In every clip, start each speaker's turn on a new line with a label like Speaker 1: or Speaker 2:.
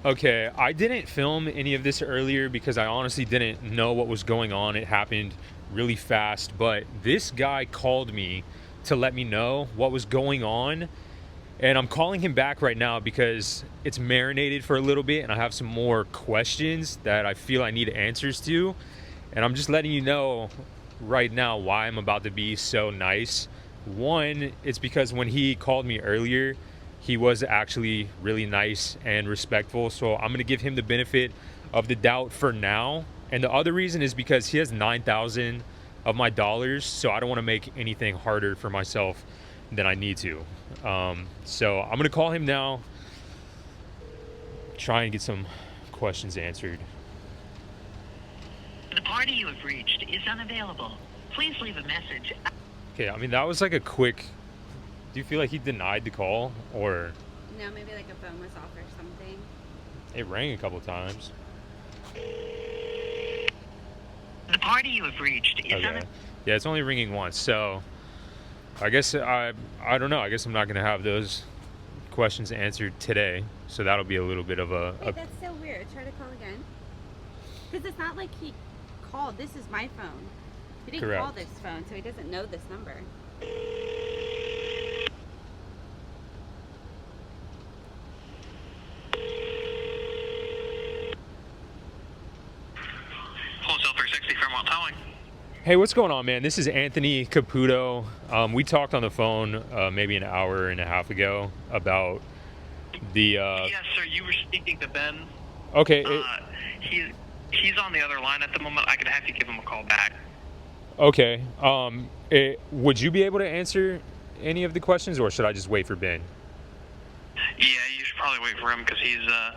Speaker 1: Okay, I didn't film any of this earlier because I honestly didn't know what was going on. It happened really fast, but this guy called me to let me know what was going on. And I'm calling him back right now because it's marinated for a little bit and I have some more questions that I feel I need answers to. And I'm just letting you know right now why I'm about to be so nice. One, it's because when he called me earlier, he was actually really nice and respectful. So I'm going to give him the benefit of the doubt for now. And the other reason is because he has 9,000 of my dollars. So I don't want to make anything harder for myself than I need to. So I'm going to call him now, try and get some questions answered.
Speaker 2: The party you have reached is unavailable. Please leave a message.
Speaker 1: Okay, I mean, that was like a quick... Do you feel like he denied the call, or...
Speaker 3: No, maybe like a phone was off or something.
Speaker 1: It rang a couple times.
Speaker 2: The party you have reached is
Speaker 1: Okay. Yeah, it's only ringing once, so... I guess, I don't know, I guess I'm not going to have those questions answered today, so that'll be a little bit of a...
Speaker 3: Wait, that's so weird. Try to call again. Because it's not like he called. This is my phone. He didn't
Speaker 1: Correct.
Speaker 3: call this phone, so he doesn't know this number.
Speaker 4: Wholesale 360 Fairmont Towing.
Speaker 1: Hey, what's going on, man? This is Anthony Caputo. We talked on the phone maybe an hour and a half ago about the...
Speaker 4: Yes, sir. You were speaking to Ben.
Speaker 1: Okay.
Speaker 4: He's on the other line at the moment. I could have you give him a call back.
Speaker 1: Okay. Would you be able to answer any of the questions, or should I just wait for Ben?
Speaker 4: Yeah, you should probably wait for him because he's a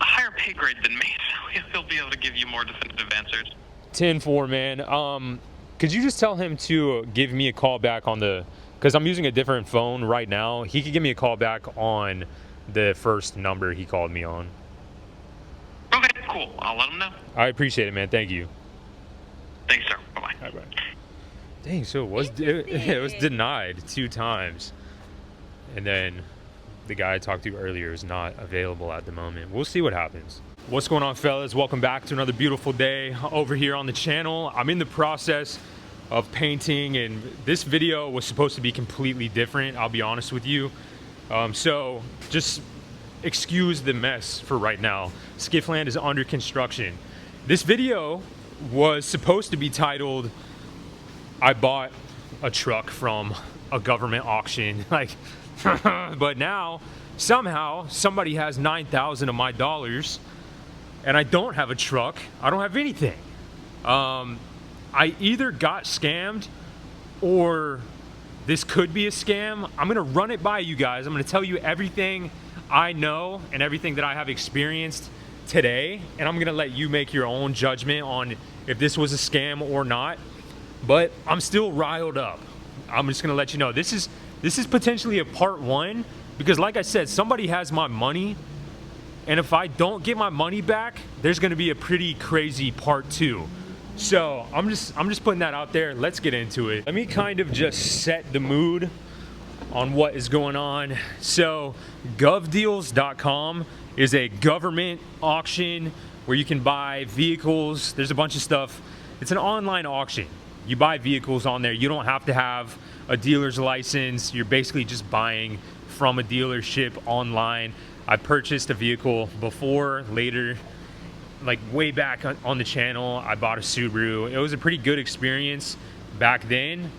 Speaker 4: higher pay grade than me, so he'll be able to give you more definitive answers.
Speaker 1: 10-4, man. Could you just tell him to give me a call back on the... Because I'm using a different phone right now. He could give me a call back on the first number he called me on.
Speaker 4: Okay, cool. I'll let him know.
Speaker 1: I appreciate it, man. Thank you.
Speaker 4: Thanks, sir. Bye-bye.
Speaker 1: All right, bye. Dang, so it was denied 2 times. And then the guy I talked to earlier is not available at the moment. We'll see what happens. What's going on, fellas? Welcome back to another beautiful day over here on the channel. I'm in the process of painting, and this video was supposed to be completely different, I'll be honest with you. So just excuse the mess for right now. Skiffland is under construction. This video was supposed to be titled, I bought a truck from a government auction. Like, but now somehow somebody has 9,000 of my dollars and I don't have a truck. I don't have anything. I either got scammed or this could be a scam. I'm gonna run it by you guys. I'm gonna tell you everything I know and everything that I have experienced today, and I'm gonna let you make your own judgment on if this was a scam or not. But I'm still riled up. I'm just gonna let you know this is potentially a part 1, because like I said, somebody has my money, and if I don't get my money back, there's gonna be a pretty crazy part 2. So I'm just putting that out there. Let's get into it. Let me kind of just set the mood on what is going on. So govdeals.com is a government auction where you can buy vehicles. There's a bunch of stuff. It's an online auction. You buy vehicles on there. You don't have to have a dealer's license. You're basically just buying from a dealership online. I purchased a vehicle before, later, like way back on the channel. I bought a Subaru. It was a pretty good experience back then.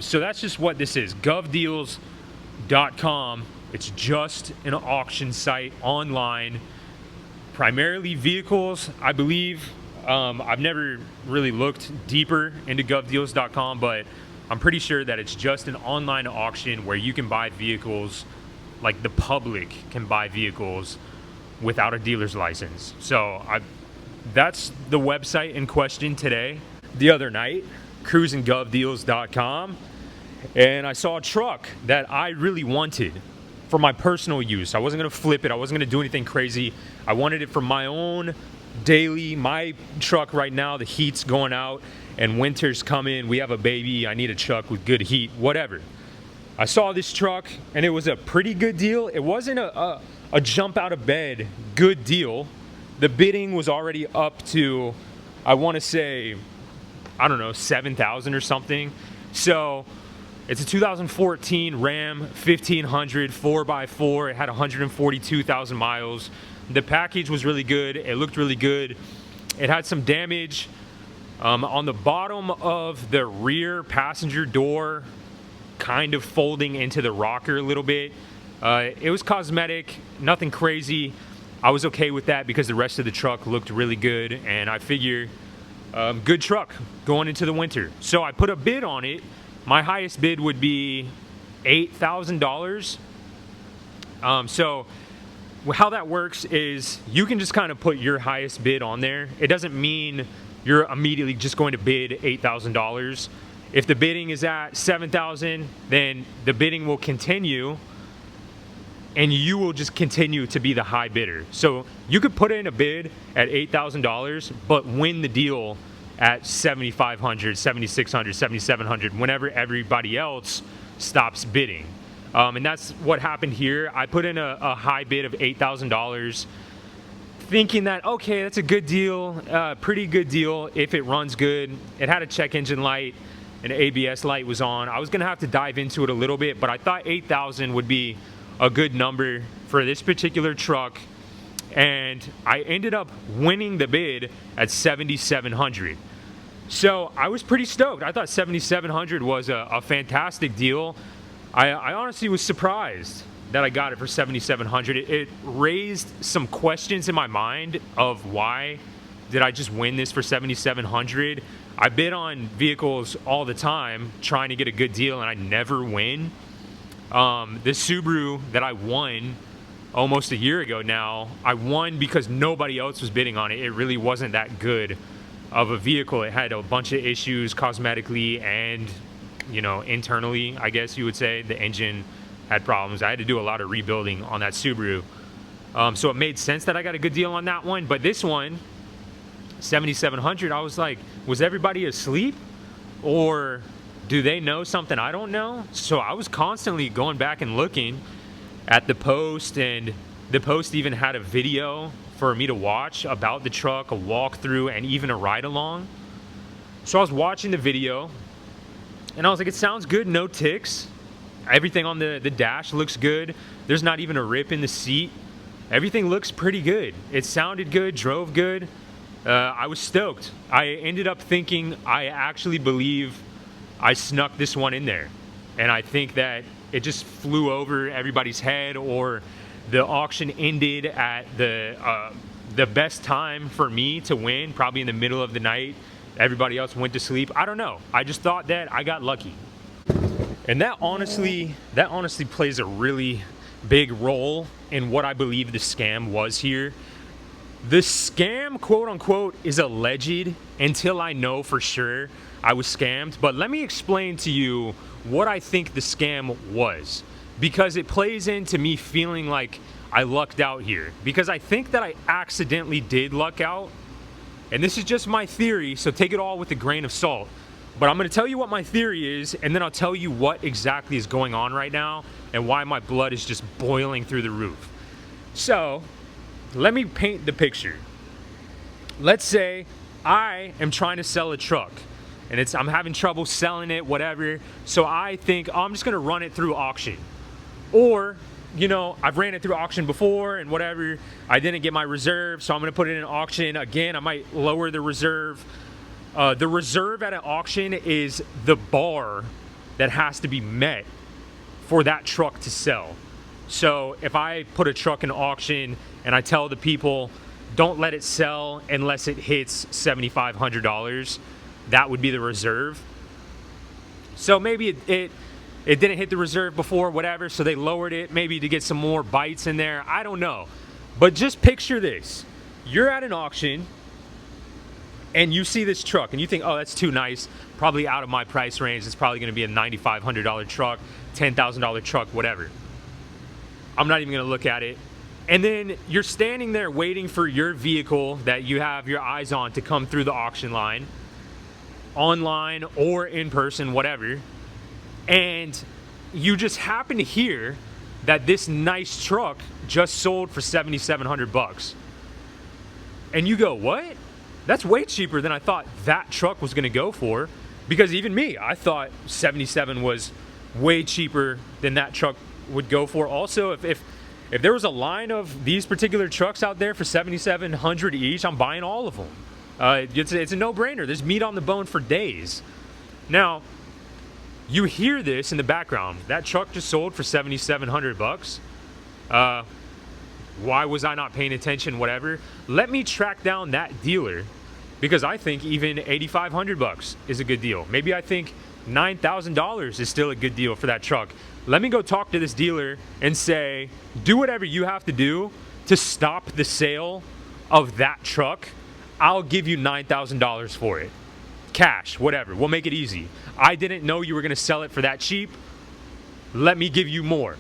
Speaker 1: So that's just what this is. govdeals.com. It's just an auction site online, primarily vehicles, I believe. I've never really looked deeper into govdeals.com, but I'm pretty sure that it's just an online auction where you can buy vehicles, like the public can buy vehicles without a dealer's license. So that's the website in question today. The other night, cruising govdeals.com, and I saw a truck that I really wanted for my personal use. I wasn't gonna flip it. I wasn't gonna do anything crazy. I wanted it for my own daily. My truck right now, the heat's going out and winter's coming. We have a baby. I need a truck with good heat, whatever. I saw this truck and it was a pretty good deal. It wasn't a a jump out of bed good deal. The bidding was already up to, I want to say, I don't know, 7,000 or something. So it's a 2014 Ram 1500 4x4. It had 142,000 miles. The package was really good. It looked really good. It had some damage on the bottom of the rear passenger door, kind of folding into the rocker a little bit. It was cosmetic, nothing crazy. I was okay with that because the rest of the truck looked really good, and I figure good truck going into the winter. So I put a bid on it. My highest bid would be $8,000. So how that works is you can just kind of put your highest bid on there. It doesn't mean you're immediately just going to bid $8,000. If the bidding is at $7,000, then the bidding will continue and you will just continue to be the high bidder. So you could put in a bid at $8,000, but win the deal at $7,500, $7,600, $7,700, whenever everybody else stops bidding. And that's what happened here. I put in a high bid of $8,000, thinking that, okay, that's a good deal, pretty good deal if it runs good. It had a check engine light, an ABS light was on. I was gonna have to dive into it a little bit, but I thought 8,000 would be a good number for this particular truck. And I ended up winning the bid at 7,700. So I was pretty stoked. I thought 7,700 was a fantastic deal. I honestly was surprised that I got it for 7,700. It raised some questions in my mind of why did I just win this for 7,700. I bid on vehicles all the time trying to get a good deal, and I never win. The Subaru that I won almost a year ago now, I won because nobody else was bidding on it. It really wasn't that good of a vehicle. It had a bunch of issues cosmetically and, you know, internally, I guess you would say. The engine had problems. I had to do a lot of rebuilding on that Subaru. So it made sense that I got a good deal on that one. But this one, 7,700, I was like, was everybody asleep? Or do they know something I don't know? So I was constantly going back and looking at the post, and the post even had a video for me to watch about the truck, a walkthrough, and even a ride along. So I was watching the video, and I was like, it sounds good, no ticks. Everything on the dash looks good. There's not even a rip in the seat. Everything looks pretty good. It sounded good, drove good. I was stoked. I ended up thinking, I actually believe I snuck this one in there. And I think that it just flew over everybody's head, or the auction ended at the best time for me to win, probably in the middle of the night. Everybody else went to sleep. I don't know. I just thought that I got lucky. And that honestly plays a really big role in what I believe the scam was here. The scam, quote unquote, is alleged until I know for sure I was scammed. But let me explain to you what I think the scam was, because it plays into me feeling like I lucked out here. Because I think that I accidentally did luck out. And this is just my theory, so take it all with a grain of salt. But I'm going to tell you what my theory is, and then I'll tell you what exactly is going on right now and why my blood is just boiling through the roof. So, let me paint the picture. Let's say I am trying to sell a truck, and I'm having trouble selling it, whatever. So I think, oh, I'm just going to run it through auction. Or, you know, I've ran it through auction before and whatever. I didn't get my reserve, so I'm going to put it in auction. Again, I might lower the reserve. The reserve at an auction is the bar that has to be met for that truck to sell. So if I put a truck in auction and I tell the people, don't let it sell unless it hits $7,500, that would be the reserve. So maybe it didn't hit the reserve before, whatever, so they lowered it maybe to get some more bites in there. I don't know. But just picture this. You're at an auction and you see this truck and you think, oh, that's too nice, probably out of my price range. It's probably going to be a $9,500 truck, $10,000 truck, whatever. I'm not even going to look at it. And then you're standing there waiting for your vehicle that you have your eyes on to come through the auction line, online or in person, whatever. And you just happen to hear that this nice truck just sold for 7,700 bucks. And you go, what? That's way cheaper than I thought that truck was going to go for. Because even me, I thought 77 was way cheaper than that truck would go for. Also, if there was a line of these particular trucks out there for 7,700 each, I'm buying all of them. It's a no-brainer. There's meat on the bone for days. Now, you hear this in the background. That truck just sold for 7,700 bucks. Why was I not paying attention? Whatever. Let me track down that dealer, because I think even 8,500 bucks is a good deal. Maybe I think $9,000 is still a good deal for that truck. Let me go talk to this dealer and say, do whatever you have to do to stop the sale of that truck. I'll give you $9,000 for it. Cash, whatever. We'll make it easy. I didn't know you were going to sell it for that cheap. Let me give you more.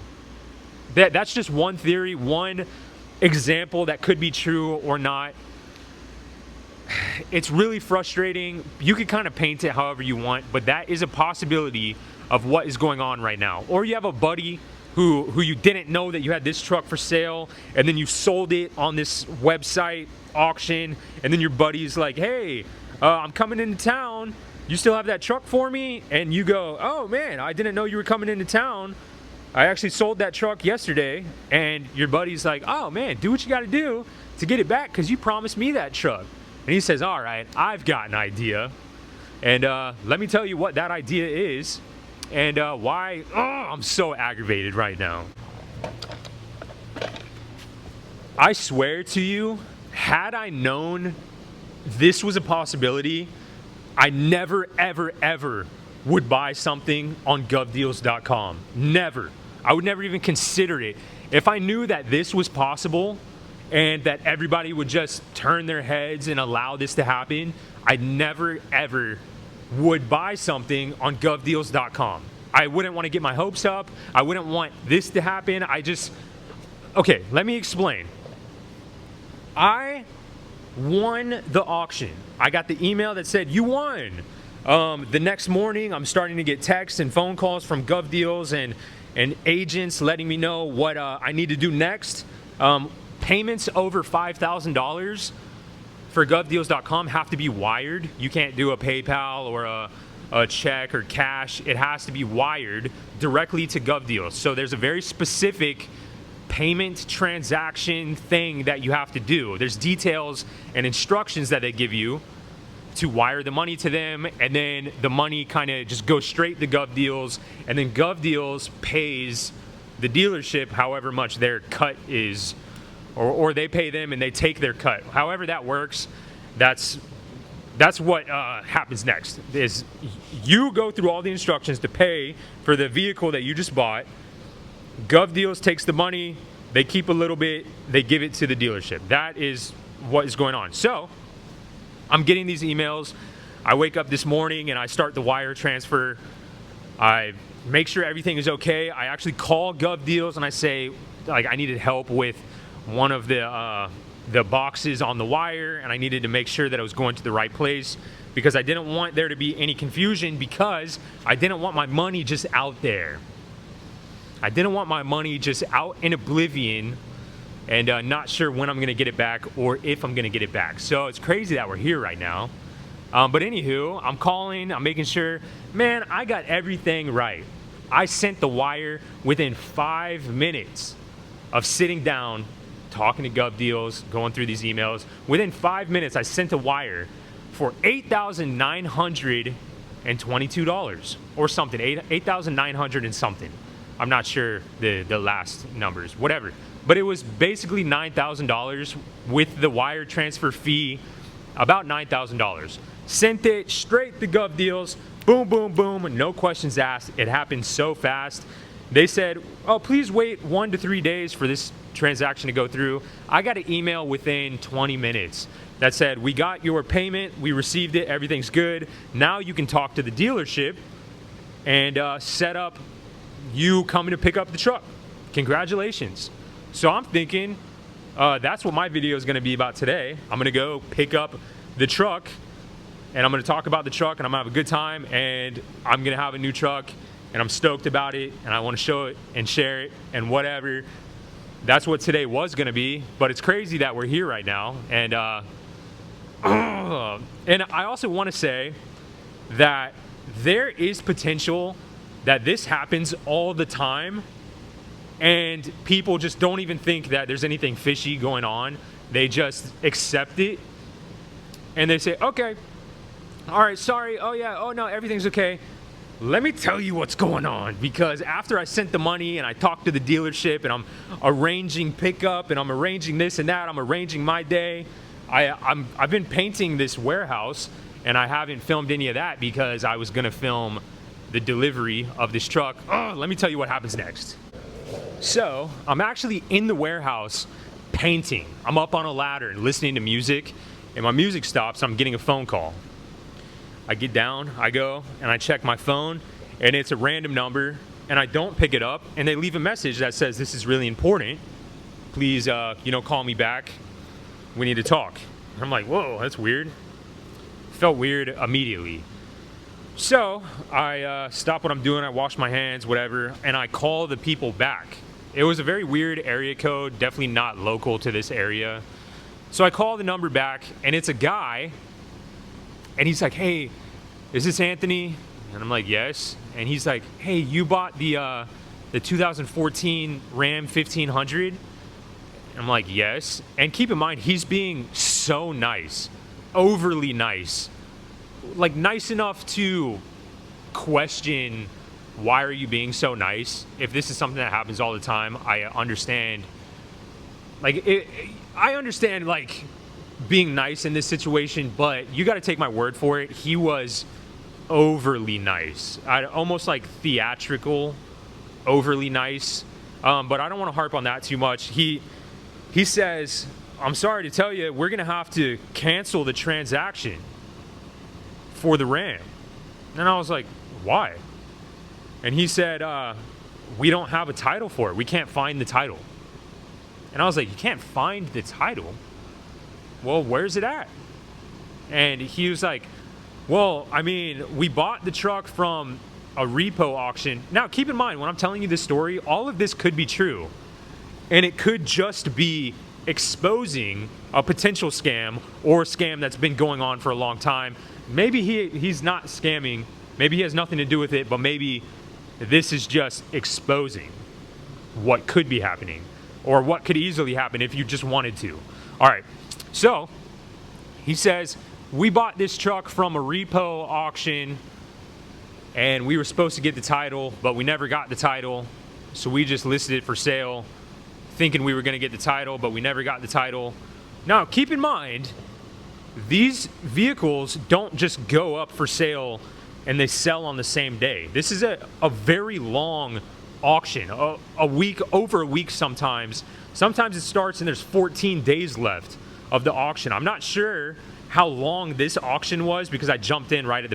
Speaker 1: That's just one theory, one example that could be true or not. It's really frustrating. You could kind of paint it however you want, but that is a possibility of what is going on right now. Or you have a buddy who you didn't know that you had this truck for sale, and then you sold it on this website auction, and then your buddy's like, hey, I'm coming into town. You still have that truck for me? And you go, oh man, I didn't know you were coming into town. I actually sold that truck yesterday. And your buddy's like, oh man, do what you got to do to get it back, because you promised me that truck. And he says, all right, I've got an idea. And let me tell you what that idea is and why I'm so aggravated right now. I swear to you, had I known this was a possibility, I never, ever, ever would buy something on govdeals.com. Never. I would never even consider it. If I knew that this was possible and that everybody would just turn their heads and allow this to happen, I never, ever would buy something on govdeals.com. I wouldn't want to get my hopes up. I wouldn't want this to happen. Okay, let me explain. I won the auction. I got the email that said, you won. The next morning, I'm starting to get texts and phone calls from GovDeals and agents letting me know what I need to do next. Payments over $5,000 for govdeals.com have to be wired. You can't do a PayPal or a check or cash. It has to be wired directly to GovDeals. So there's a very specific payment transaction thing that you have to do. There's details and instructions that they give you to wire the money to them, and then the money kind of just goes straight to GovDeals, and then GovDeals pays the dealership however much their cut is, or they pay them and they take their cut. However that works, that's what happens next. Is you go through all the instructions to pay for the vehicle that you just bought. GovDeals takes the money, they keep a little bit, they give it to the dealership. That is what is going on. So I'm getting these emails. I wake up this morning and I start the wire transfer. I make sure everything is okay. I actually call GovDeals and I say, like, I needed help with one of the boxes on the wire, and I needed to make sure that I was going to the right place, because I didn't want there to be any confusion, because I didn't want my money just out there. I didn't want my money just out in oblivion and not sure when I'm going to get it back or if I'm going to get it back. So it's crazy that we're here right now. But anywho, I'm calling, I'm making sure, man, I got everything right. I sent the wire within 5 minutes of sitting down, talking to GovDeals, going through these emails. Within 5 minutes, I sent a wire for $8,922 or something, $8,900 and something. I'm not sure the last numbers, whatever. But it was basically $9,000 with the wire transfer fee, about $9,000. Sent it straight to GovDeals, boom, boom, boom, no questions asked. It happened so fast. They said, oh, please wait 1 to 3 days for this transaction to go through. I got an email within 20 minutes that said, we got your payment, we received it, everything's good. Now you can talk to the dealership and set up you coming to pick up the truck. Congratulations. So I'm thinking that's what my video is going to be about today. I'm going to go pick up the truck, and I'm going to talk about the truck, and I'm going to have a good time, and I'm going to have a new truck, and I'm stoked about it, and I want to show it and share it and whatever. that's what today was going to be, but it's crazy that we're here right now. And and I also want to say that there is potential that this happens all the time, and people just don't even think that there's anything fishy going on. They just accept it, and they say, okay, all right, sorry, oh yeah, oh no, everything's okay. Let me tell you what's going on, because after I sent the money and I talked to the dealership and I'm arranging pickup and I'm arranging this and that, I'm arranging my day. I've been painting this warehouse and I haven't filmed any of that because I was gonna film the delivery of this truck. Oh, let me tell you what happens next. So I'm actually in the warehouse painting. I'm up on a ladder and listening to music, and my music stops. I'm getting a phone call. I get down, I go, and I check my phone, and it's a random number, and I don't pick it up, and they leave a message that says, this is really important. Please, call me back. We need to talk. And I'm like, whoa, that's weird. Felt weird immediately. So I stop what I'm doing, I wash my hands, whatever, and I call the people back. It was a very weird area code, definitely not local to this area. So I call the number back, and it's a guy. And he's like, hey, is this Anthony? And I'm like, yes. And he's like, hey, you bought the 2014 Ram 1500? And I'm like, yes. And keep in mind, he's being so nice, overly nice. Like nice enough to question, why are you being so nice? If this is something that happens all the time, I understand. I understand, being nice in this situation, but you got to take my word for it. He was overly nice. Almost like theatrical, overly nice. But I don't want to harp on that too much. He says, I'm sorry to tell you, we're going to have to cancel the transaction for the Ram. And I was like, why? And he said, we don't have a title for it. We can't find the title. And I was like, you can't find the title? Well, where's it at? And he was like, well, I mean, we bought the truck from a repo auction. Now, keep in mind, when I'm telling you this story, all of this could be true. And it could just be exposing a potential scam or a scam that's been going on for a long time. Maybe he's not scamming. Maybe he has nothing to do with it, but maybe this is just exposing what could be happening or what could easily happen if you just wanted to. All right. So he says, we bought this truck from a repo auction and we were supposed to get the title, but we never got the title. So we just listed it for sale thinking we were going to get the title, but we never got the title. Now, keep in mind, these vehicles don't just go up for sale and they sell on the same day. This is a very long auction, a week, over a week sometimes. Sometimes it starts and there's 14 days left of the auction. I'm not sure how long this auction was because I jumped in right at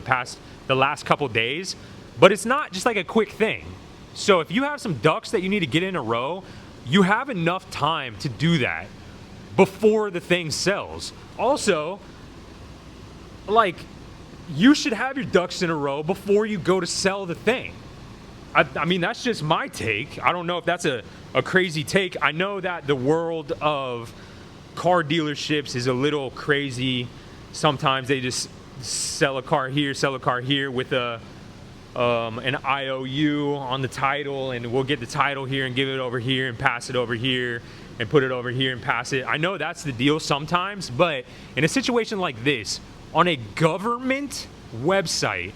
Speaker 1: the last couple days, but it's not just like a quick thing. So if you have some ducks that you need to get in a row, you have enough time to do that before the thing sells. Also, you should have your ducks in a row before you go to sell the thing. I mean, that's just my take. I don't know if that's a crazy take. I know that the world of car dealerships is a little crazy. Sometimes they just sell a car here with an IOU on the title, and we'll get the title here and give it over here and pass it over here and put it over here and pass it. I know that's the deal sometimes, but in a situation like this, on a government website,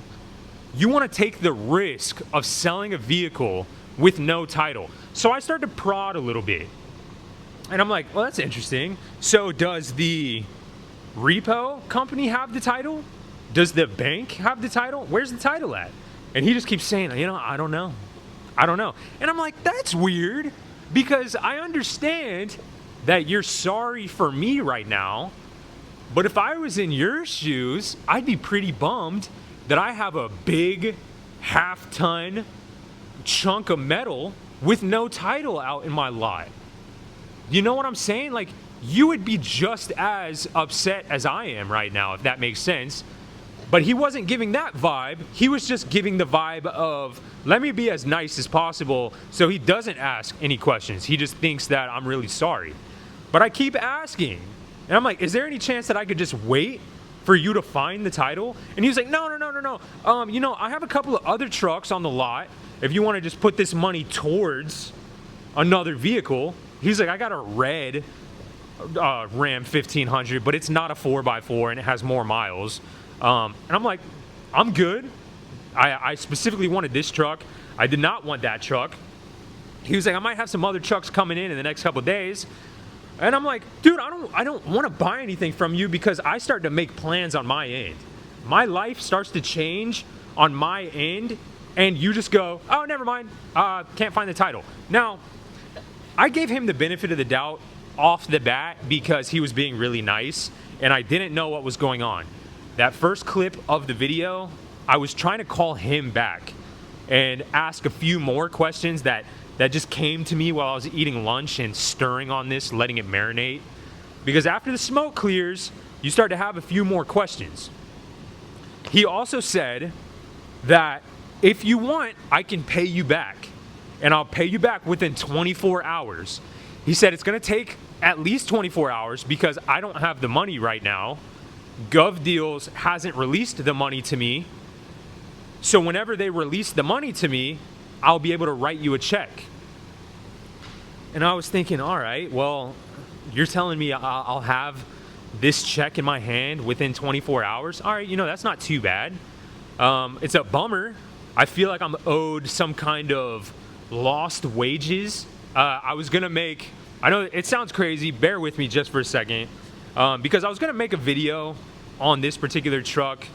Speaker 1: you want to take the risk of selling a vehicle with no title. So I started to prod a little bit. And I'm like, well, that's interesting. So does the repo company have the title? Does the bank have the title? Where's the title at? And he just keeps saying, I don't know. And I'm like, that's weird, because I understand that you're sorry for me right now, but if I was in your shoes, I'd be pretty bummed that I have a big half-ton chunk of metal with no title out in my lot. You know what I'm saying? You would be just as upset as I am right now, if that makes sense. But he wasn't giving that vibe. He was just giving the vibe of, let me be as nice as possible so he doesn't ask any questions. He just thinks that I'm really sorry. But I keep asking. And I'm like, is there any chance that I could just wait for you to find the title? And he's like, no. You know, I have a couple of other trucks on the lot. If you want to just put this money towards another vehicle. He's like, I got a red Ram 1500, but it's not a 4x4 and it has more miles. And I'm like, I'm good. I specifically wanted this truck. I did not want that truck. He was like, I might have some other trucks coming in the next couple of days. And I'm like, dude, I don't want to buy anything from you because I start to make plans on my end. My life starts to change on my end, and you just go, oh, never mind. Can't find the title. Now, I gave him the benefit of the doubt off the bat because he was being really nice, and I didn't know what was going on. That first clip of the video, I was trying to call him back and ask a few more questions that just came to me while I was eating lunch and stirring on this, letting it marinate. Because after the smoke clears, you start to have a few more questions. He also said that if you want, I can pay you back. And I'll pay you back within 24 hours. He said it's going to take at least 24 hours because I don't have the money right now. GovDeals hasn't released the money to me. So whenever they release the money to me, I'll be able to write you a check. And I was thinking, all right, well, you're telling me I'll have this check in my hand within 24 hours? All right, you know, that's not too bad. It's a bummer. I feel like I'm owed some kind of lost wages. I was going to make, I know it sounds crazy, bear with me just for a second, because I was going to make a video on this particular truck.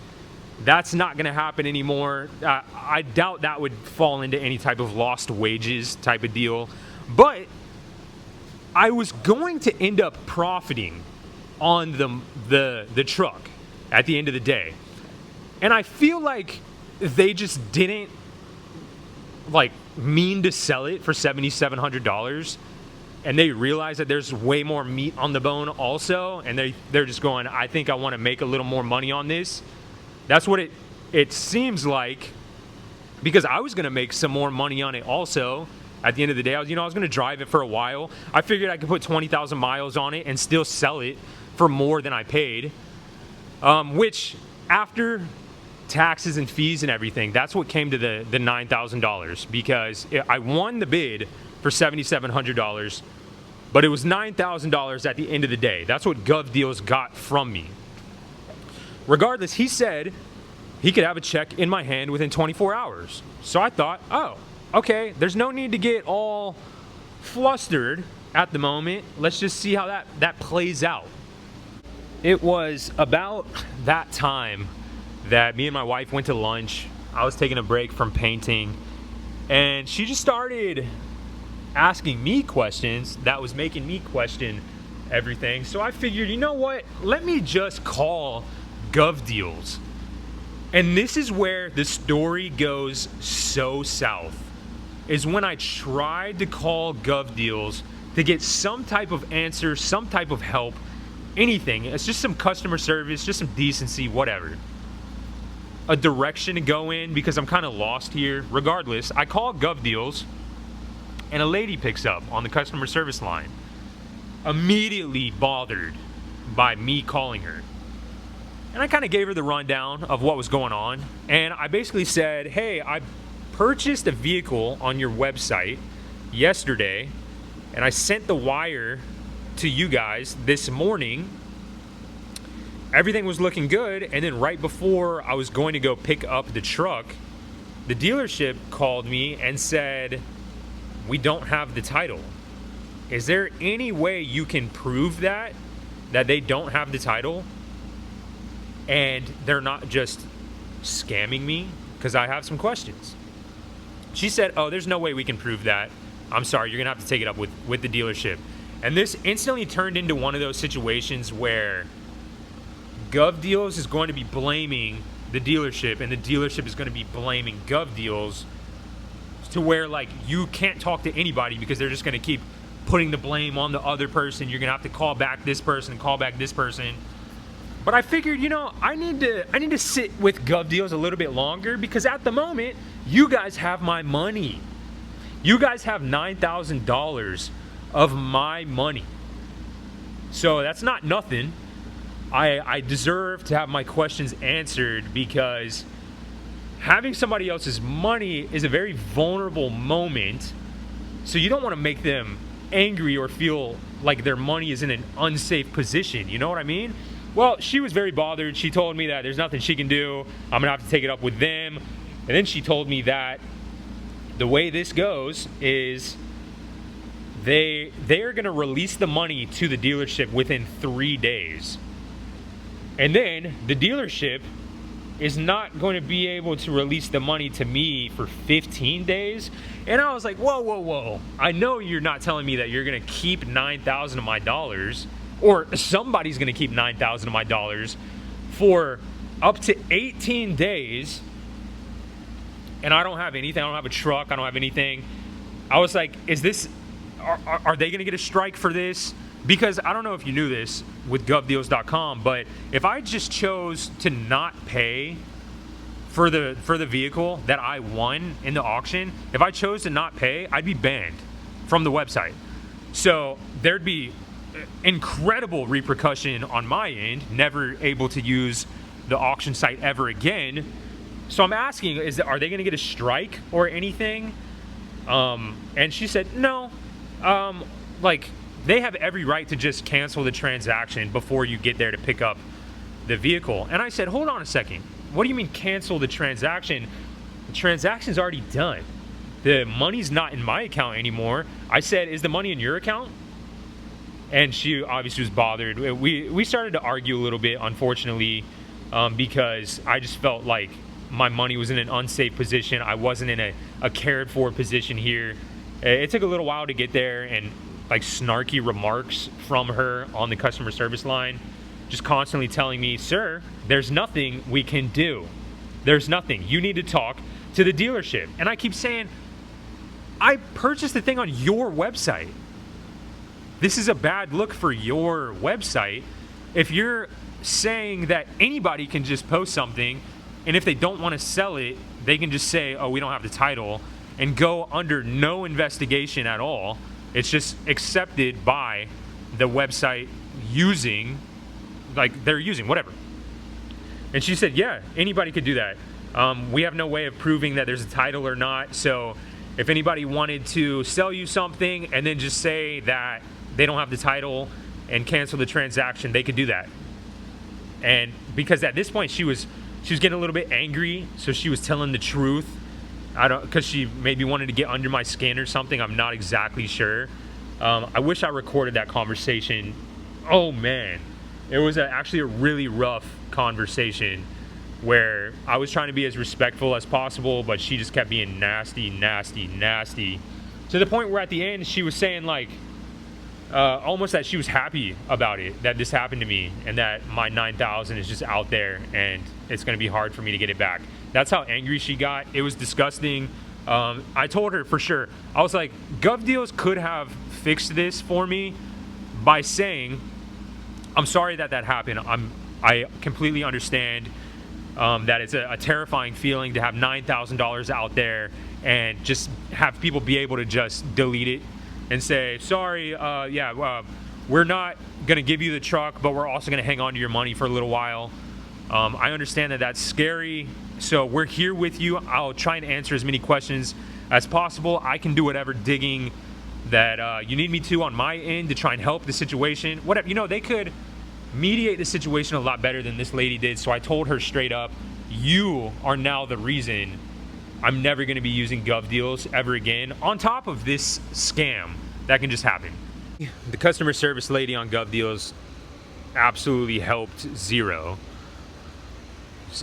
Speaker 1: That's not going to happen anymore. I doubt that would fall into any type of lost wages type of deal. But I was going to end up profiting on the truck at the end of the day. And I feel like they just didn't mean to sell it for $7,700. And they realize that there's way more meat on the bone also. And they're just going, I think I want to make a little more money on this. That's what it seems like, because I was going to make some more money on it also. At the end of the day, I was going to drive it for a while. I figured I could put 20,000 miles on it and still sell it for more than I paid, which after taxes and fees and everything, that's what came to the $9,000, because I won the bid for $7,700, but it was $9,000 at the end of the day. That's what GovDeals got from me. Regardless, he said he could have a check in my hand within 24 hours. So I thought, oh, okay, there's no need to get all flustered at the moment. Let's just see how that plays out. It was about that time that me and my wife went to lunch. I was taking a break from painting, and she just started asking me questions that was making me question everything. So I figured, you know what? Let me just call GovDeals. And this is where the story goes so south, is when I tried to call GovDeals to get some type of answer, some type of help, anything. It's just some customer service, just some decency, whatever. A direction to go in, because I'm kind of lost here. Regardless, I call GovDeals, and a lady picks up on the customer service line, immediately bothered by me calling her. And I kind of gave her the rundown of what was going on. And I basically said, hey, I purchased a vehicle on your website yesterday, and I sent the wire to you guys this morning. Everything was looking good, and then right before I was going to go pick up the truck, the dealership called me and said, we don't have the title. Is there any way you can prove that they don't have the title? And they're not just scamming me? Because I have some questions. She said, oh, there's no way we can prove that. I'm sorry, you're going to have to take it up with the dealership. And this instantly turned into one of those situations where GovDeals is going to be blaming the dealership, and the dealership is going to be blaming GovDeals, to where, like, you can't talk to anybody because they're just going to keep putting the blame on the other person. You're going to have to call back this person, call back this person. But I figured, I need to sit with GovDeals a little bit longer, because at the moment, you guys have my money. You guys have $9,000 of my money. So that's not nothing. I deserve to have my questions answered, because having somebody else's money is a very vulnerable moment. So you don't want to make them angry or feel like their money is in an unsafe position. You know what I mean? Well, she was very bothered. She told me that there's nothing she can do. I'm going to have to take it up with them. And then she told me that the way this goes is they are going to release the money to the dealership within 3 days. And then the dealership is not going to be able to release the money to me for 15 days. And I was like, whoa. I know you're not telling me that you're going to keep $9,000 of my dollars, or somebody's going to keep $9,000 of my dollars for up to 18 days. And I don't have anything. I don't have a truck. I don't have anything. I was like, are they going to get a strike for this? Because I don't know if you knew this with govdeals.com, but if I just chose to not pay for the vehicle that I won in the auction, if I chose to not pay, I'd be banned from the website. So there'd be incredible repercussion on my end, never able to use the auction site ever again. So I'm asking, are they going to get a strike or anything? And she said, no. They have every right to just cancel the transaction before you get there to pick up the vehicle. And I said, hold on a second. What do you mean cancel the transaction? The transaction's already done. The money's not in my account anymore. I said, is the money in your account? And she obviously was bothered. We started to argue a little bit, unfortunately, because I just felt like my money was in an unsafe position. I wasn't in a cared for position here. It took a little while to get there, and snarky remarks from her on the customer service line, just constantly telling me, sir, there's nothing we can do. There's nothing. You need to talk to the dealership. And I keep saying, I purchased the thing on your website. This is a bad look for your website. If you're saying that anybody can just post something, and if they don't want to sell it, they can just say, oh, we don't have the title, and go under no investigation at all. It's just accepted by the website they're using whatever. And she said, yeah, anybody could do that. We have no way of proving that there's a title or not. So if anybody wanted to sell you something and then just say that they don't have the title and cancel the transaction, they could do that. And because at this point she was getting a little bit angry, so she was telling the truth. Because she maybe wanted to get under my skin or something. I'm not exactly sure. I wish I recorded that conversation. Oh man, it was actually a really rough conversation where I was trying to be as respectful as possible, but she just kept being nasty, to the point where at the end she was saying almost that she was happy about it, that this happened to me, and that my $9,000 is just out there and it's going to be hard for me to get it back. That's how angry she got. It was disgusting. I told her for sure. I was like, GovDeals could have fixed this for me by saying, I'm sorry that happened. I completely understand that it's a terrifying feeling to have $9,000 out there and just have people be able to just delete it and say, sorry, we're not going to give you the truck, but we're also going to hang on to your money for a little while. I understand that that's scary, so we're here with you. I'll try and answer as many questions as possible. I can do whatever digging that you need me to on my end to try and help the situation. Whatever, they could mediate the situation a lot better than this lady did. So I told her straight up, you are now the reason I'm never going to be using GovDeals ever again, on top of this scam that can just happen. The customer service lady on GovDeals absolutely helped zero.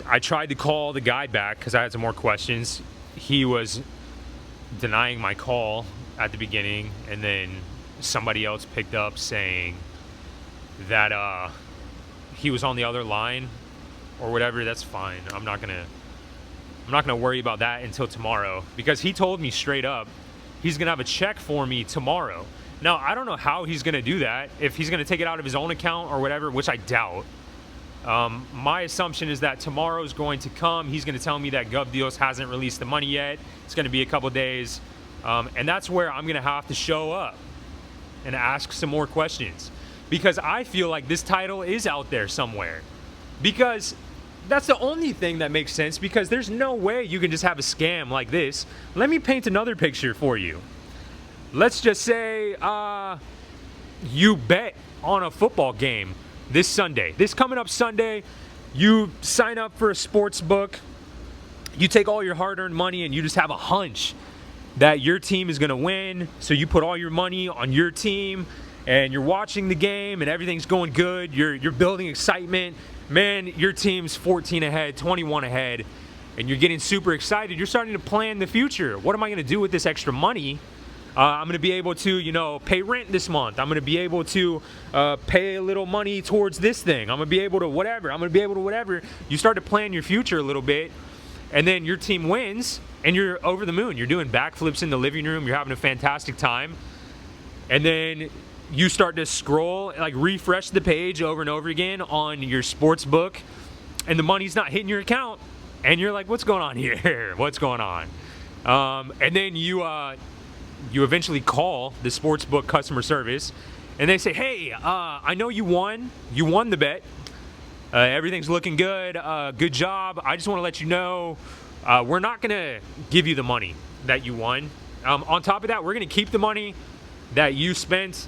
Speaker 1: I tried to call the guy back because I had some more questions. He was denying my call at the beginning, and then somebody else picked up saying that he was on the other line or whatever. That's fine. I'm not gonna worry about that until tomorrow, because he told me straight up he's gonna have a check for me tomorrow. Now I don't know how he's gonna do that, if he's gonna take it out of his own account or whatever, which I doubt. My assumption is that tomorrow's going to come. He's going to tell me that GovDeals hasn't released the money yet. It's going to be a couple days. And that's where I'm going to have to show up and ask some more questions, because I feel like this title is out there somewhere, because that's the only thing that makes sense, because there's no way you can just have a scam like this. Let me paint another picture for you. Let's just say you bet on a football game this Sunday. This coming up Sunday, you sign up for a sports book. You take all your hard-earned money and you just have a hunch that your team is going to win. So you put all your money on your team and you're watching the game and everything's going good. You're building excitement. Man, your team's 14 ahead, 21 ahead, and you're getting super excited. You're starting to plan the future. What am I going to do with this extra money? I'm going to be able to, pay rent this month. I'm going to be able to pay a little money towards this thing. I'm going to be able to whatever. I'm going to be able to whatever. You start to plan your future a little bit, and then your team wins, and you're over the moon. You're doing backflips in the living room. You're having a fantastic time. And then you start to scroll, like refresh the page over and over again on your sports book, and the money's not hitting your account. And you're like, what's going on here? What's going on? And then you eventually call the sportsbook customer service, and they say, hey, I know you won the bet. Everything's looking good. Good job. I just want to let you know, we're not going to give you the money that you won. On top of that, we're going to keep the money that you spent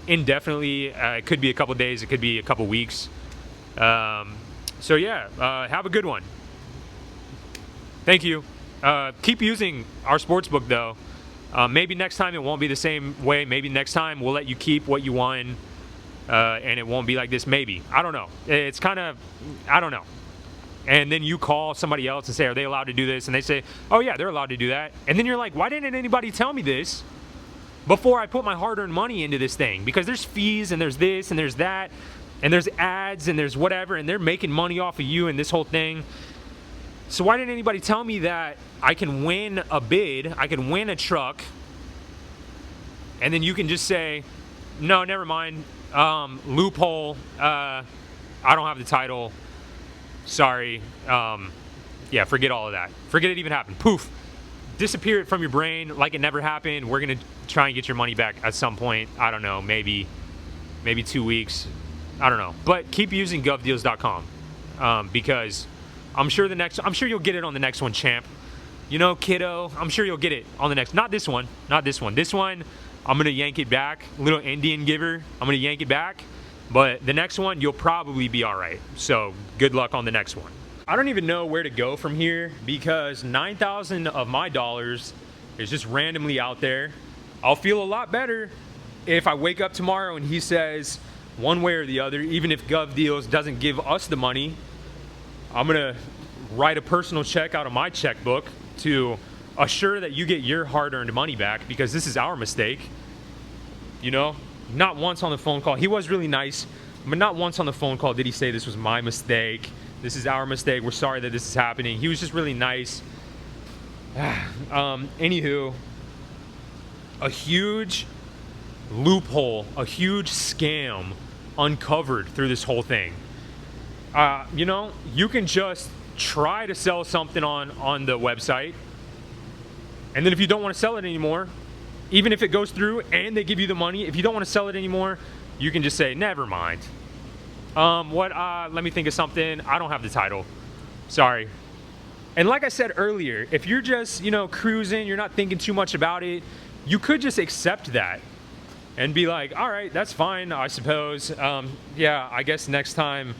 Speaker 1: indefinitely. It could be a couple days. It could be a couple weeks. So yeah, have a good one. Thank you. Keep using our sportsbook though. Maybe next time it won't be the same way. Maybe next time we'll let you keep what you won, and it won't be like this. Maybe. I don't know. It's kind of, I don't know. And then you call somebody else and say, are they allowed to do this? And they say, oh yeah, they're allowed to do that. And then you're like, why didn't anybody tell me this before I put my hard-earned money into this thing? Because there's fees and there's this and there's that and there's ads and there's whatever, and they're making money off of you and this whole thing. So why didn't anybody tell me that I can win a bid, I can win a truck, and then you can just say, no, never mind, loophole, I don't have the title, sorry, yeah, forget all of that. Forget it even happened. Poof. Disappear it from your brain like it never happened. We're going to try and get your money back at some point. I don't know, maybe 2 weeks. I don't know. But keep using govdeals.com because I'm sure you'll get it on the next one, champ. You know, kiddo, I'm sure you'll get it on the next. Not this one. This one, I'm going to yank it back. Little Indian giver, I'm going to yank it back. But the next one, you'll probably be all right. So good luck on the next one. I don't even know where to go from here because 9,000 of my dollars is just randomly out there. I'll feel a lot better if I wake up tomorrow and he says one way or the other, even if GovDeals doesn't give us the money, I'm gonna write a personal check out of my checkbook to assure that you get your hard-earned money back, because this is our mistake. You know, not once on the phone call. He was really nice, but not once on the phone call did he say this was my mistake. This is our mistake. We're sorry that this is happening. He was just really nice. Anywho, a huge loophole, a huge scam uncovered through this whole thing. You know, you can just try to sell something on the website, and then if you don't want to sell it anymore, even if it goes through and they give you the money, if you don't want to sell it anymore, you can just say, never mind. Let me think of something. I don't have the title. Sorry. And like I said earlier, if you're just, cruising, you're not thinking too much about it, you could just accept that and be like, all right, that's fine, I suppose. Yeah, I guess next time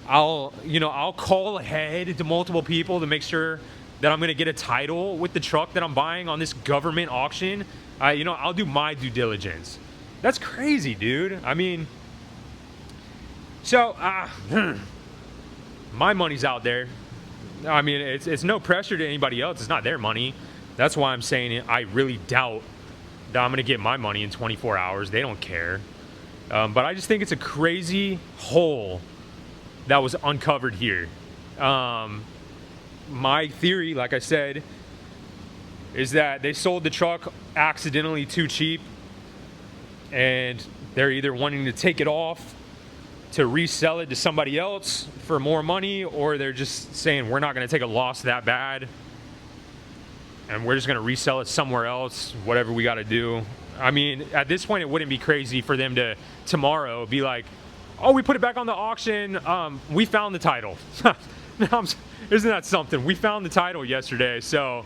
Speaker 1: I'll call ahead to multiple people to make sure that I'm going to get a title with the truck that I'm buying on this government auction. I'll do my due diligence. That's crazy, dude. I mean, so my money's out there. I mean, it's no pressure to anybody else. It's not their money. That's why I'm saying it. I really doubt that I'm going to get my money in 24 hours. They don't care. But I just think it's a crazy hole that was uncovered here. My theory, like I said, is that they sold the truck accidentally too cheap, and they're either wanting to take it off to resell it to somebody else for more money, or they're just saying we're not going to take a loss that bad and we're just going to resell it somewhere else, whatever we got to do. I mean, at this point, it wouldn't be crazy for them to tomorrow be like, oh, we put it back on the auction. We found the title. Isn't that something? We found the title yesterday, so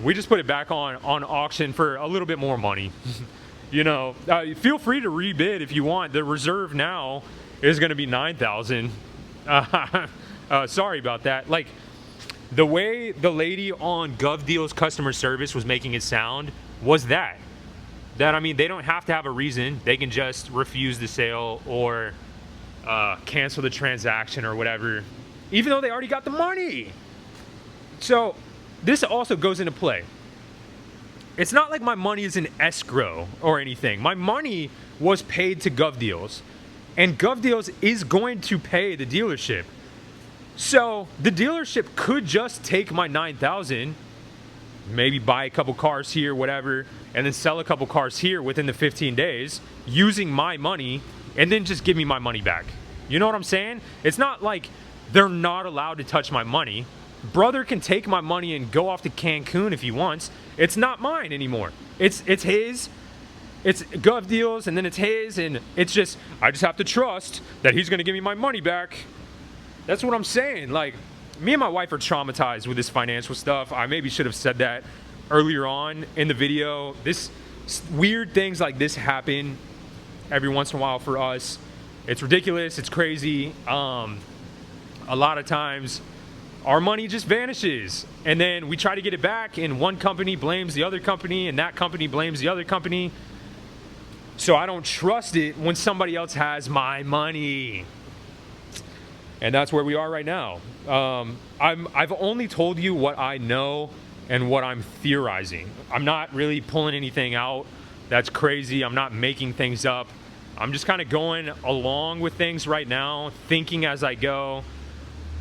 Speaker 1: we just put it back on auction for a little bit more money. You know, feel free to rebid if you want. The reserve now is going to be $9,000. Sorry about that. Like, the way the lady on GovDeals customer service was making it sound was that I mean, they don't have to have a reason. They can just refuse the sale or cancel the transaction or whatever, even though they already got the money. So this also goes into play. It's not like my money is in escrow or anything. My money was paid to GovDeals, and GovDeals is going to pay the dealership. So the dealership could just take my $9,000, maybe buy a couple cars here, whatever, and then sell a couple cars here within the 15 days using my money, and then just give me my money back. You know what I'm saying? It's not like they're not allowed to touch my money. Brother can take my money and go off to Cancun if he wants. It's not mine anymore. It's his. It's GovDeals, and then it's his, and it's just, I just have to trust that he's gonna give me my money back. That's what I'm saying. Like, me and my wife are traumatized with this financial stuff. I maybe should have said that earlier on in the video. This weird things like this happen every once in a while for us. It's ridiculous. It's crazy. A lot of times our money just vanishes, and then we try to get it back, and one company blames the other company, and that company blames the other company. So I don't trust it when somebody else has my money. And that's where we are right now. I've only told you what I know and what I'm theorizing. I'm not really pulling anything out that's crazy. I'm not making things up. I'm just kind of going along with things right now, thinking as I go.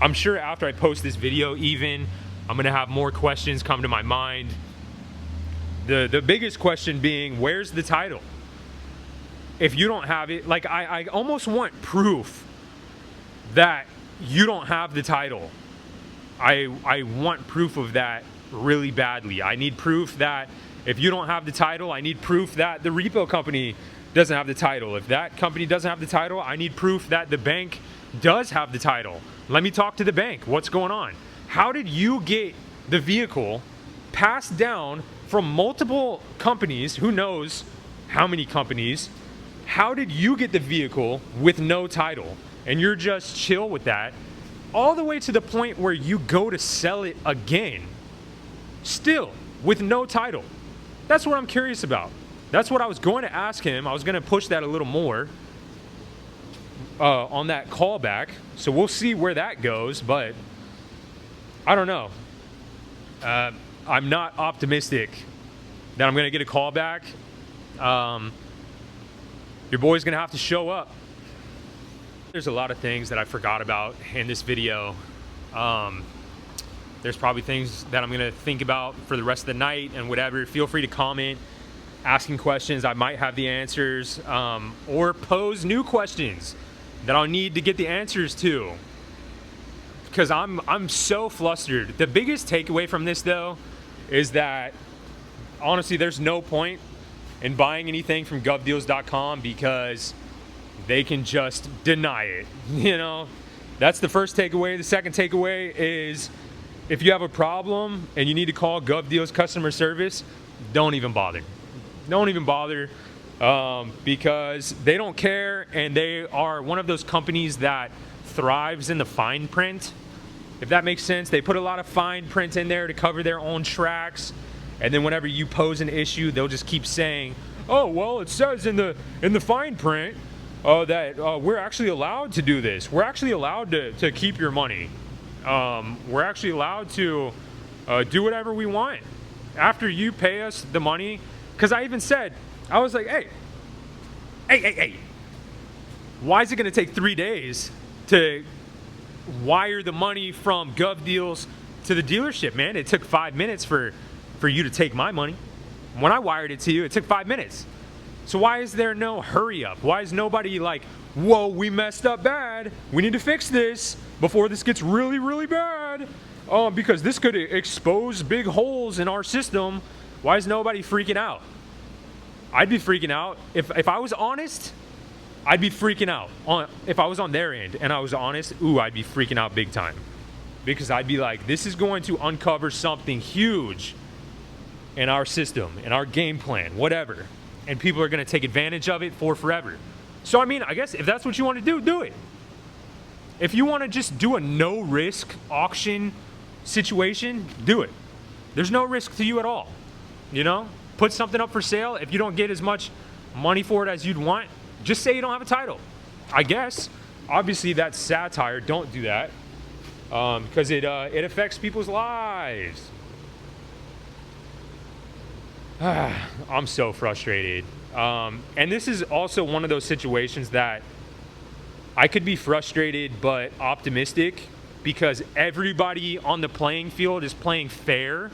Speaker 1: I'm sure after I post this video even, I'm gonna have more questions come to my mind. The biggest question being, where's the title? If you don't have it, like I almost want proof that you don't have the title. I want proof of that really badly. I need proof that if you don't have the title, I need proof that the repo company doesn't have the title. If that company doesn't have the title, I need proof that the bank does have the title. Let me talk to the bank. What's going on? How did you get the vehicle passed down from multiple companies? Who knows how many companies? How did you get the vehicle with no title? And you're just chill with that, all the way to the point where you go to sell it again, still with no title. That's what I'm curious about. That's what I was going to ask him. I was going to push that a little more on that callback. So we'll see where that goes, but I don't know. I'm not optimistic that I'm going to get a call back. Your boy's going to have to show up. There's a lot of things that I forgot about in this video. There's probably things that I'm gonna think about for the rest of the night and whatever. Feel free to comment, asking questions. I might have the answers, or pose new questions that I'll need to get the answers to, because I'm so flustered. The biggest takeaway from this though is that honestly there's no point in buying anything from govdeals.com because they can just deny it. You know, that's the first takeaway. The second takeaway is, if you have a problem and you need to call GovDeals customer service, don't even bother. Don't even bother, because they don't care, and they are one of those companies that thrives in the fine print. If that makes sense, they put a lot of fine print in there to cover their own tracks, and then whenever you pose an issue, they'll just keep saying, "Oh, well, it says in the fine print that we're actually allowed to do this. We're actually allowed to keep your money. We're actually allowed to do whatever we want after you pay us the money." Because I even said, I was like, hey, why is it going to take 3 days to wire the money from GovDeals to the dealership, man? It took 5 minutes for you to take my money. When I wired it to you, it took 5 minutes. So why is there no hurry up? Why is nobody like, whoa, we messed up bad. We need to fix this before this gets really, really bad. Because this could expose big holes in our system. Why is nobody freaking out? I'd be freaking out. If I was honest, I'd be freaking out. If I was on their end and I was honest, I'd be freaking out big time. Because I'd be like, this is going to uncover something huge in our system, in our game plan, whatever. And people are going to take advantage of it for forever. So, I mean, I guess if that's what you want to do, do it. If you want to just do a no-risk auction situation, do it. There's no risk to you at all, you know? Put something up for sale. If you don't get as much money for it as you'd want, just say you don't have a title, I guess. Obviously, that's satire. Don't do that because it affects people's lives. I'm so frustrated. And this is also one of those situations that I could be frustrated but optimistic because everybody on the playing field is playing fair.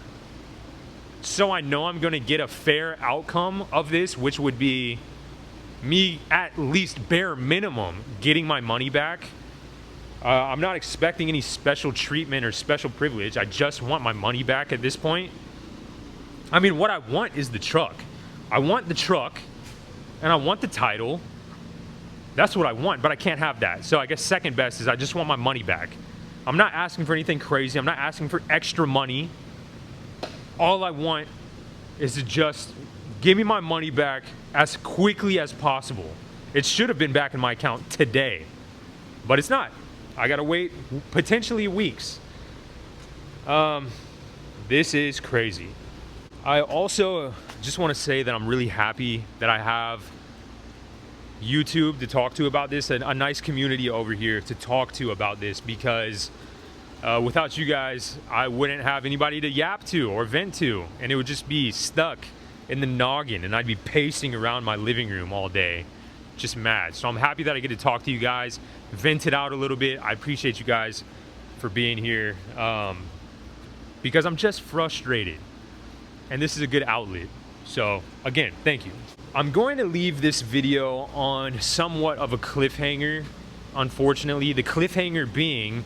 Speaker 1: So I know I'm going to get a fair outcome of this, which would be me at least bare minimum getting my money back. I'm not expecting any special treatment or special privilege. I just want my money back at this point. I mean, what I want is the truck. I want the truck and I want the title. That's what I want, but I can't have that. So I guess second best is I just want my money back. I'm not asking for anything crazy. I'm not asking for extra money. All I want is to just give me my money back as quickly as possible. It should have been back in my account today, but it's not. I gotta wait potentially weeks. This is crazy. I also just want to say that I'm really happy that I have YouTube to talk to about this, and a nice community over here to talk to about this, because without you guys, I wouldn't have anybody to yap to or vent to, and it would just be stuck in the noggin, and I'd be pacing around my living room all day, just mad. So I'm happy that I get to talk to you guys, vent it out a little bit. I appreciate you guys for being here, because I'm just frustrated, and this is a good outlet. So again, thank you. I'm going to leave this video on somewhat of a cliffhanger, unfortunately. The cliffhanger being,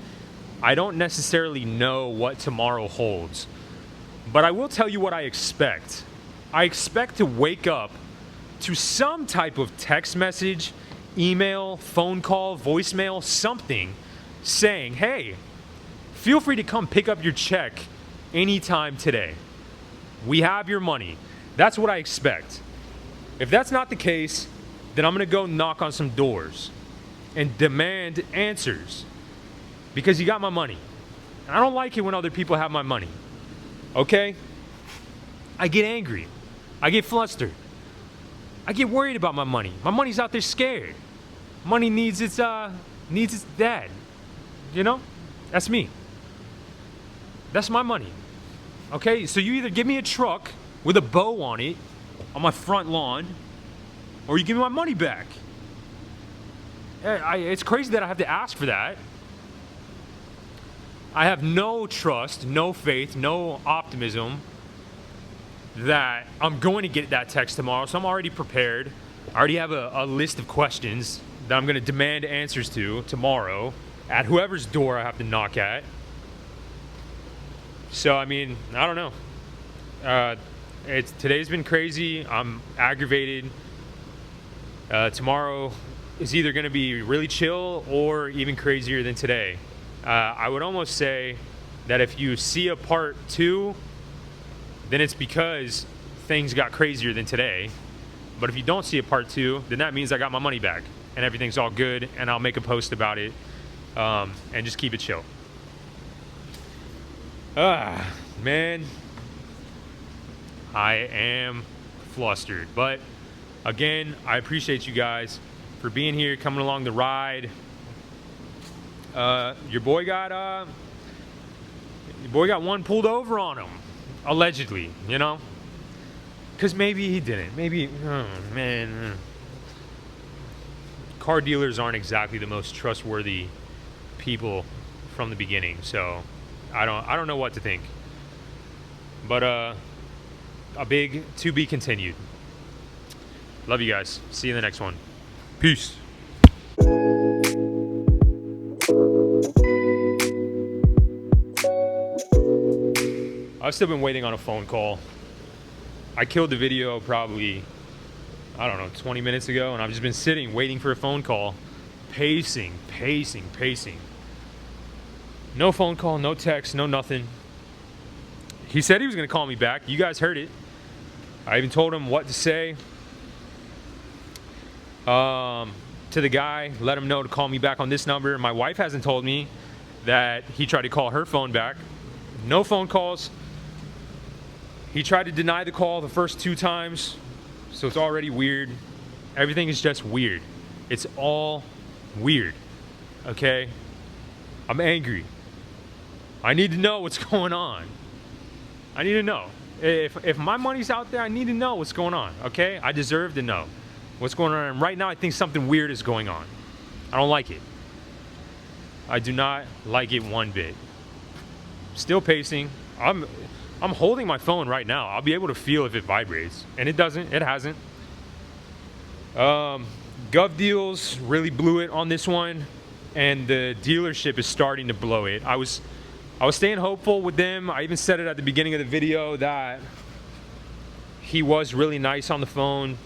Speaker 1: I don't necessarily know what tomorrow holds, but I will tell you what I expect. I expect to wake up to some type of text message, email, phone call, voicemail, something saying, hey, feel free to come pick up your check anytime today. We have your money. That's what I expect. If that's not the case, then I'm gonna go knock on some doors and demand answers, because you got my money. And I don't like it when other people have my money, okay? I get angry. I get flustered. I get worried about my money. My money's out there scared. Money needs its dad. You know? That's me. That's my money. Okay? So you either give me a truck with a bow on it on my front lawn, or you give me my money back. It's crazy that I have to ask for that. I have no trust, no faith, no optimism that I'm going to get that text tomorrow, so I'm already prepared. I already have a list of questions that I'm going to demand answers to tomorrow at whoever's door I have to knock at. So, I mean, I don't know. Today's been crazy. I'm aggravated. Tomorrow is either going to be really chill or even crazier than today. I would almost say that if you see a part 2, then it's because things got crazier than today. But if you don't see a part 2, then that means I got my money back and everything's all good, and I'll make a post about it and just keep it chill. Man, I am flustered. But again, I appreciate you guys for being here, coming along the ride. Your boy got one pulled over on him, allegedly, you know, because maybe he didn't. Maybe, oh man, car dealers aren't exactly the most trustworthy people from the beginning, so I don't know what to think. But a big to be continued. Love you guys. See you in the next one. Peace. I've still been waiting on a phone call. I killed the video probably, I don't know, 20 minutes ago, and I've just been sitting waiting for a phone call, pacing. No phone call, no text, no nothing. He said he was gonna call me back. You guys heard it. I even told him what to say to the guy, let him know to call me back on this number. My wife hasn't told me that he tried to call her phone back. No phone calls. He tried to deny the call the first 2 times, so it's already weird. Everything is just weird. It's all weird, okay? I'm angry. I need to know what's going on. I need to know. If my money's out there, I need to know what's going on, okay? I deserve to know what's going on. And right now, I think something weird is going on. I don't like it. I do not like it one bit. Still pacing. I'm holding my phone right now. I'll be able to feel if it vibrates. And it doesn't. It hasn't. Gov Deals really blew it on this one. And the dealership is starting to blow it. I was staying hopeful with them. I even said it at the beginning of the video that he was really nice on the phone.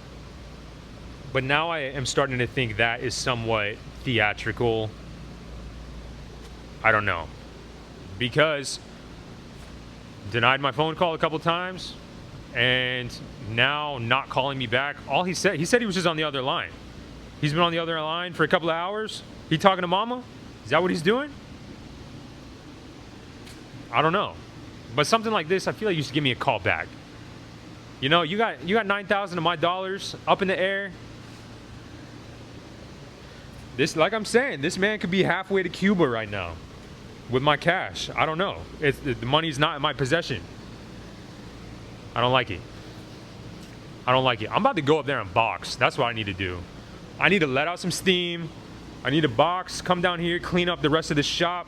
Speaker 1: But now I am starting to think that is somewhat theatrical. I don't know. Because denied my phone call a couple times, and now not calling me back. All he said he was just on the other line. He's been on the other line for a couple of hours. He talking to mama? Is that what he's doing? I don't know. But something like this, I feel like you should give me a call back. You know, you got 9,000 of my dollars up in the air. This, like I'm saying, this man could be halfway to Cuba right now with my cash. I don't know. The money's not in my possession. I don't like it. I don't like it. I'm about to go up there and box. That's what I need to do. I need to let out some steam. I need to box, come down here, clean up the rest of the shop.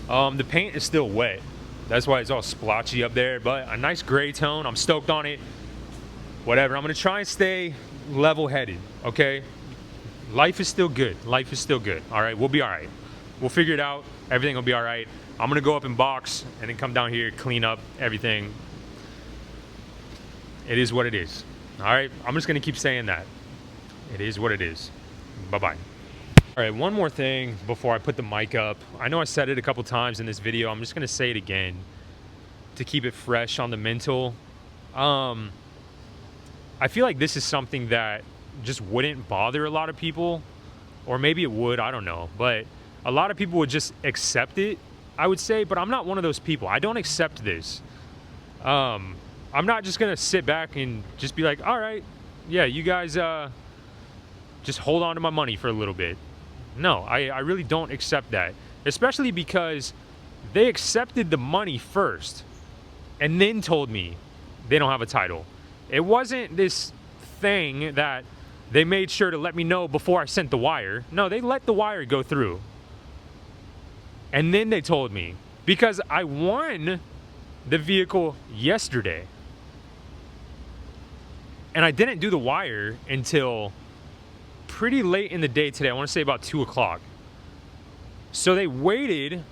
Speaker 1: The paint is still wet. That's why it's all splotchy up there, but a nice gray tone. I'm stoked on it. Whatever. I'm going to try and stay level-headed, okay? Life is still good. Life is still good. All right, we'll be all right. We'll figure it out. Everything will be all right. I'm going to go up and box and then come down here, clean up everything. It is what it is. All right, I'm just going to keep saying that. It is what it is. Bye-bye. All right, one more thing before I put the mic up. I know I said it a couple times in this video. I'm just going to say it again to keep it fresh on the mental. I feel like this is something that just wouldn't bother a lot of people, or maybe it would, I don't know, but a lot of people would just accept it, I would say, but I'm not one of those people. I don't accept this. I'm not just gonna sit back and just be like, all right, yeah, you guys just hold on to my money for a little bit. No, I really don't accept that, especially because they accepted the money first and then told me they don't have a title. It wasn't this thing that they made sure to let me know before I sent the wire. No, they let the wire go through. And then they told me, because I won the vehicle yesterday. And I didn't do the wire until pretty late in the day today. I want to say about 2 o'clock. So they waited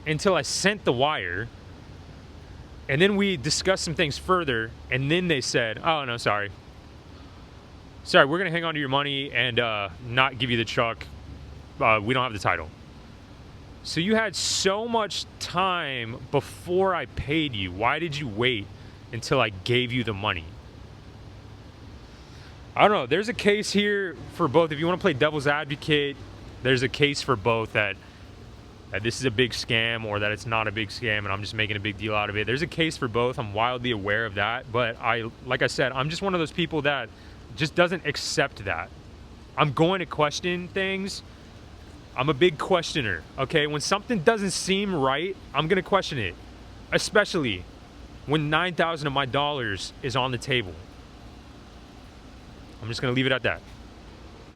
Speaker 1: until I sent the wire. And then we discussed some things further. And then they said, oh, no, sorry. Sorry, we're going to hang on to your money and not give you the truck. We don't have the title. So you had so much time before I paid you. Why did you wait until I gave you the money? I don't know. There's a case here for both. If you want to play devil's advocate, there's a case for both that this is a big scam or that it's not a big scam and I'm just making a big deal out of it. There's a case for both. I'm wildly aware of that. But like I said, I'm just one of those people that just doesn't accept that. I'm going to question things. I'm a big questioner, okay? When something doesn't seem right, I'm gonna question it. Especially when 9,000 of my dollars is on the table. I'm just gonna leave it at that.